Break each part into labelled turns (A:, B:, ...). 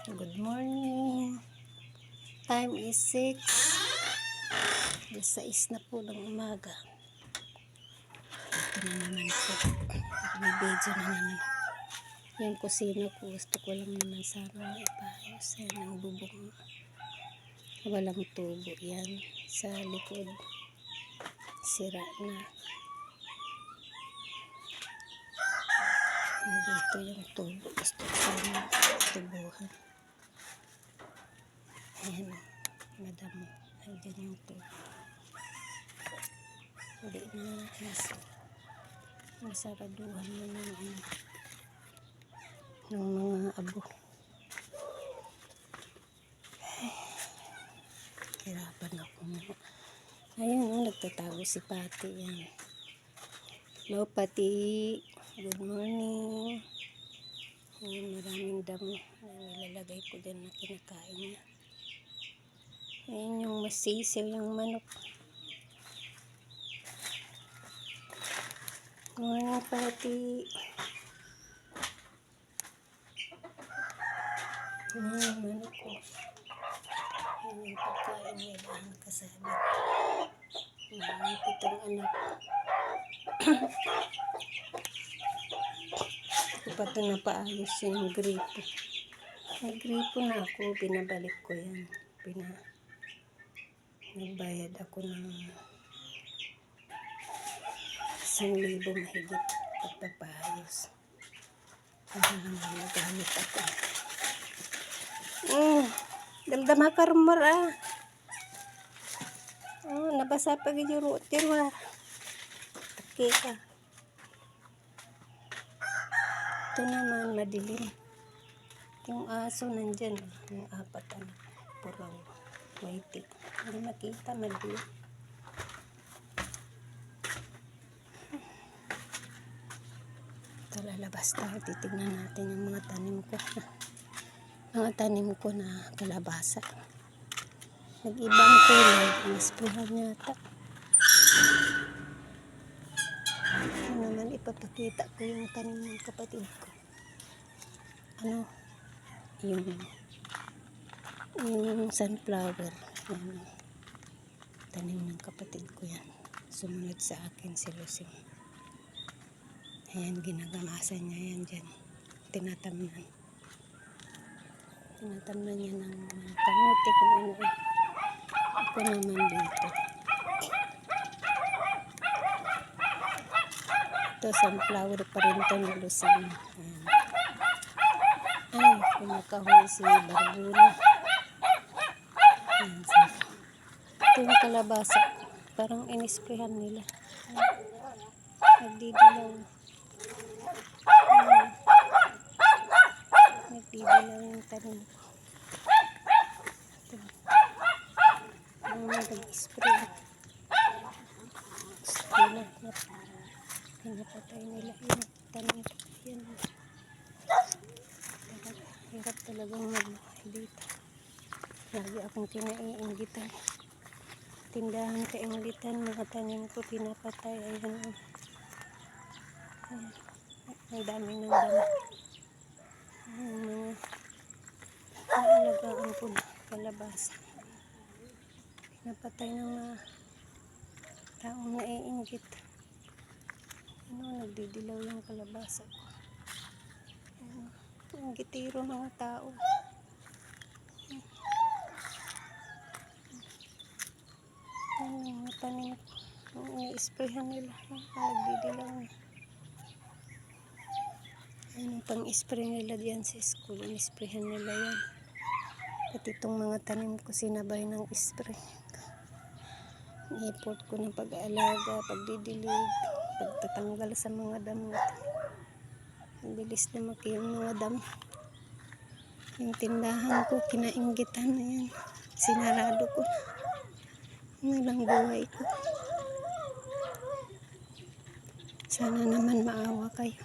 A: Good morning. Time is 6. 6 na po ng umaga. Ito na naman po. Nagbibidyo na naman. Yung kusina ko, gusto ko lang naman sana ipaayos. Yan ang bubong. Walang tubo yan. Sa likod. Sira na. Dito yung tubo. Gusto ko sana tubuhan. Ayan, madamo. Ayan yung tubo. Hindi na masaraduhan na ng mga abo. Hirapan ako mo. Ayun, nagtatago si Pati. Yan. Hello, Pati. Good morning. Ayun, maraming damo. Nilalagay ko dyan na kinakain niya. Ayun yung masisiw yung manok. Morning, Pati. Ayun yung manok ko. Ayun yung pagkain nila ang kasabit. Ayun, pitong anak. Ako pa ito napaayos yung gripo. May gripo na ako. Binabalik ko yan. Nagbayad ako ng 1,000 mahigit pagpapaayos. Para naman nagamit ako. Damdama ka rumor nabasa pa yung router wa. Taki ka. Ito naman madilim. Yung aso nandyan. Yung 4 anak. Puro white. Hindi makita madilim. Ito lalabas tayo. Titignan natin yung mga tanim ko. Mga tanim ko na kalabasa. Nag-ibang kulay. Naspuhan yata. Ito naman ipapakita ko yung tanim ng kapatid ko. Yung sunflower. Yan. Tanim ng kapatid ko yan. Sumunod sa akin si Lucing. Ayan, ginagamasan niya yan dyan. Tinatamnan. Tinatamnan niya ng kamote kung ano. Ako naman dito. Ito, sunflower pa rin ito ni Lucing. Ayan. Ay, kumakahuli si Barbulo. Ayan, ito yung kalabasa. Parang inisprehan nila. Nagdidilaw. Nagdidilaw yung tanim ko. Nag-spray. Spray na. Pinapatay nila yung tanim ko. Yan. Hirap talagang magbuhay dito. Lagi akong kinaiingitan. Tindahan kaingitan. Mga tanim ko pinapatay. Ayun. Ang daming ng dami. Mga naalagaan ko na kalabasa. Pinapatay ng mga taong naiinggit. Nagdidilaw yung kalabasa ko. Ang gitiro mga tao. Yung mga tanim ko. Yung ini-sprayhan nila. Nagdidilaw na. Ano pang-spray nila diyan sa school. In-sprayhan nila yan. Pati itong mga tanim ko sinabay ng spray. I-effort ko ng pag-aalaga, pagdidilig, pagtatanggal sa mga damo. Ang bilis lumaki yung mga damo. Yung tindahan ko, kinainggitan na yan. Sinarado ko. Ang ilang buhay ko. Sana naman maawa kayo.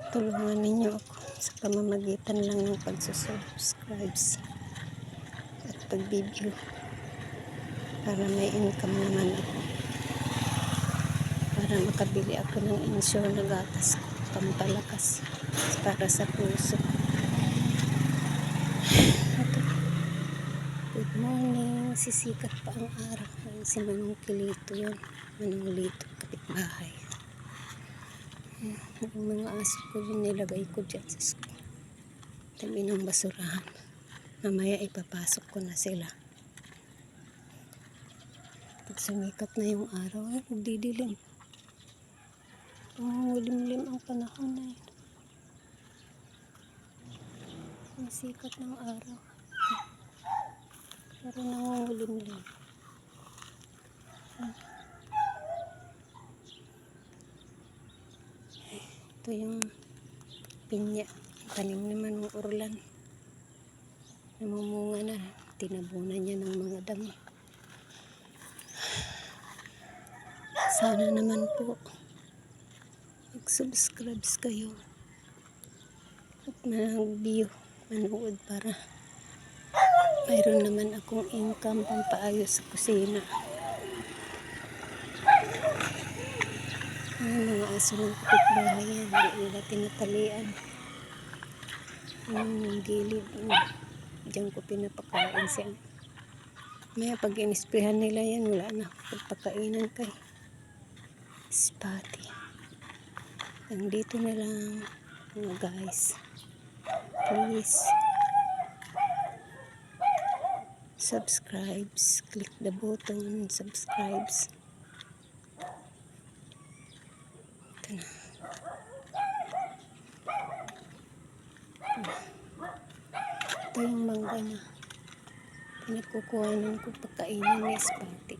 A: Tulungan ninyo ako sa pamamagitan lang ng pagsusubscribe at pag-video para may income naman ako, para makabili ako ng insure na gatas ko, pampalakas para sa puso. Morning, sisikat pa ang araw. Ayun si Manong Kilito yun. Manong Lito, kapitbahay. Yung mga aso ko yun nilagay ko dyan sa tabi ng basurahan. Mamaya ipapasok ko na sila. Pag sumikat na yung araw, ay magdidilim. Umulimlim ang panahon na yun. Ang sikat ng araw. Pero nangungulimlim. Ito yung pinya. Tanim naman ng urlan. Namumunga na. Tinabunan niya ng mga damo. Sana naman po mag-subscribe kayo at mag-view, manood para mayroon naman akong income pampaayos sa kusina. Yung mga aso ng kapitbahay yan, hindi nila tinatalian. Yung gilid, diyan ko pinapakain siya. Maya pag inisprehan nila yan, wala na pagpakainan kay Spotty. Hanggang dito na lang mga guys. Please subscribe, click the button, subscribe. Ito na. Ito yung mangga na pinagkukuhanan ko pagkainan ni Spotty.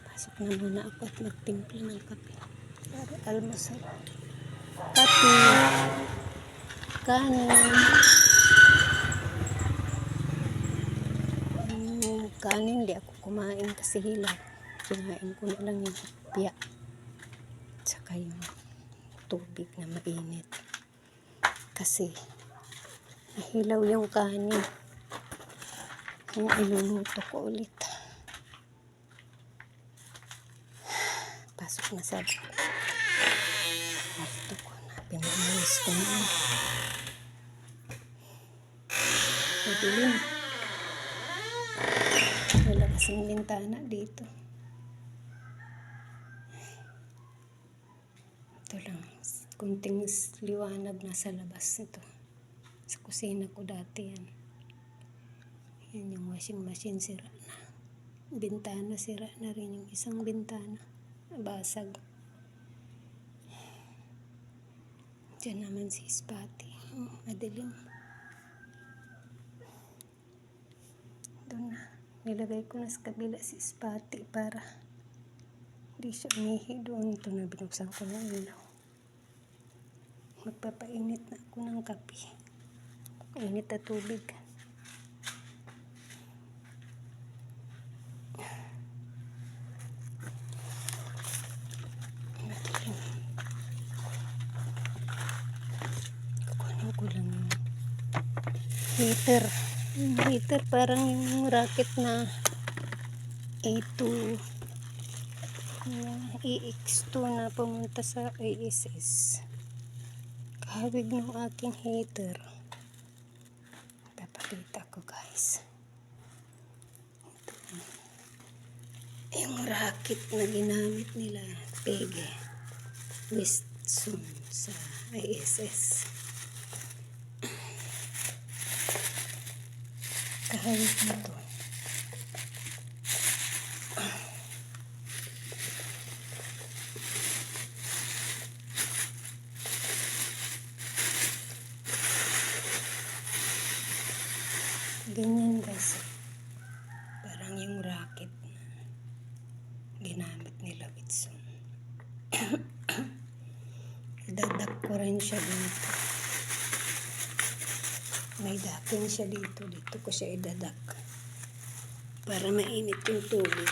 A: Pasok na muna ako at magtimpla ng kape para almusal. Kape, kanin. Kanin di ako kumain kasi hilaw. Kinain ko na lang yung hapya. Tsaka yung tubig na mainit. Kasi nahilaw yung kanin. Yung iluluto ko ulit. Pasok na sa kwarto ko na. Pinaayos ko na. Madilim. Wala kasing bintana dito. Ito lang. Kunting liwanag na sa labas nito. Sa kusina ko dati yan. Yan yung washing machine sira na. Bintana sira na rin yung isang bintana. Basag. Diyan naman si Spotty. Madilim. Doon na. Nilagay ko na sa kabila si Spotty para hindi siya umihi doon. Ito na binuksan ko na ilaw. Magpapainit na ako ng kape. Init na tubig. Kukunin ko lang yung heater. Yung heater parang yung rocket na A2 EX2 na pumunta sa ISS. Kahawig ng aking heater. Papakita ko guys. Ito. Yung rocket na ginamit nila Pege Weston sa ISS. Kahawig nito. Ganyan guys. Parang yung rocket na ginamit nila Whitson. Dadak ko rin siya dito. May daking siya dito. Dito ko siya idadak. Para mainit yung tubig.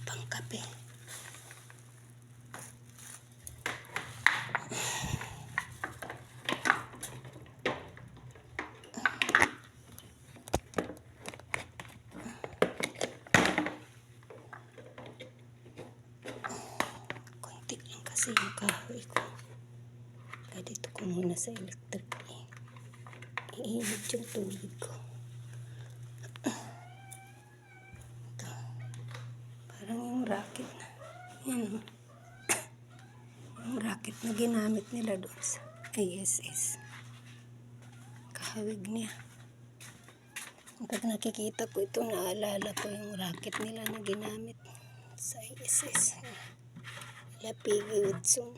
A: Pangkape. Konti lang kasi yung kahoy ko. Kaya dito ko muna sa electric. Iinit yung tubig ko. Ito. Parang yung racket na. Yan. Yung racket na ginamit nila doon sa ISS. Kahawig niya. Pag nakikita ko ito, naalala ko yung racket nila na ginamit sa ISS. Piggy Woodson.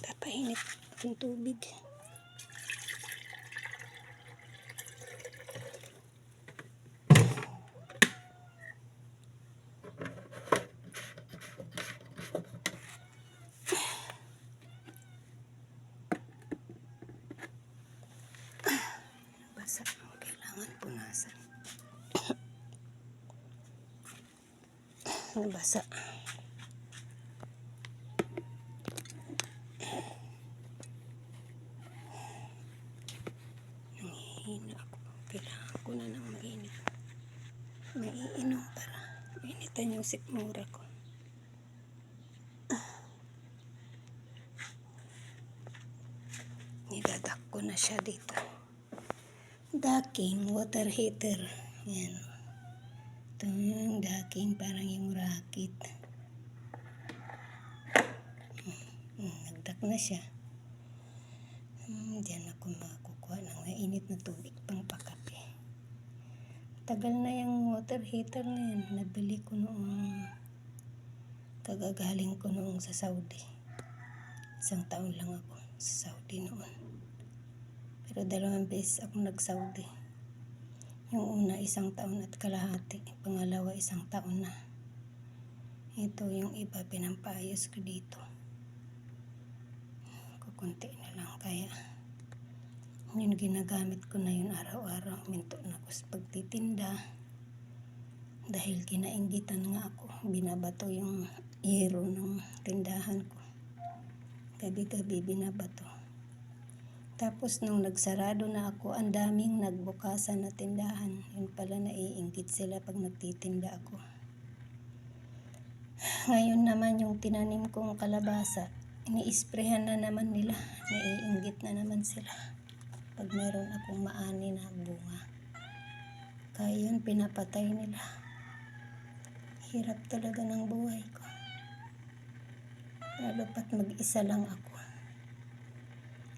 A: Papainit yung tubig. Basa. Kailangan punasan. Nabasa. Nanghihina ako. Kailangan ko na ng mainit. Maiinom para mainitan yung sikmura ko. Nidadak ko na siya dito. Docking water heater. Yan. Ito yung docking, parang yung racket. Nagdak na siya. Diyan ako makukuha ng mainit na tubig pang pakape. Tagal na yung water heater na yan. Nabili ko noong kagagaling ko noong sa Saudi. 1 taon lang ako sa Saudi noon. Pero 2 beses ako nag-Saudi. Yung una 1 taon at kalahati. Pangalawa 1 taon na. Ito yung iba pinampayos ko dito. Kukunti na lang kaya. Yun ginagamit ko na yun araw-araw. Minto na ako sa pagtitinda. Dahil kinainggitan nga ako. Binabato yung yero ng tindahan ko. Gabi-gabi binabato. Tapos nung nagsarado na ako, ang daming nagbukasan na tindahan. Yun pala naiinggit sila pag nagtitinda ako. Ngayon naman yung tinanim kong kalabasa, ini-sprayhan na naman nila. Naiinggit na naman sila pag meron akong maani na bunga. Kaya yun pinapatay nila. Hirap talaga ng buhay ko. Lalo pat mag-isa lang ako.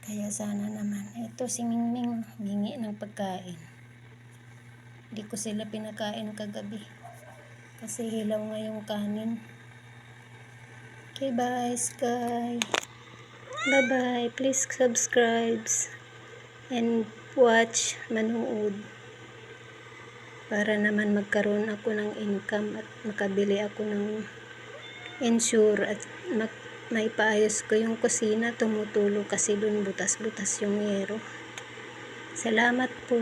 A: Kaya sana naman, ito si Mingming, hingi ng pagkain. Hindi ko sila pinakain kagabi. Kasi hilaw nga yung kanin. Okay, bye Sky. Bye-bye. Please subscribe and watch, manood. Para naman magkaroon ako ng income at makabili ako ng insure at may paayos ko yung kusina, tumutulo kasi dun butas-butas yung yero. Salamat po.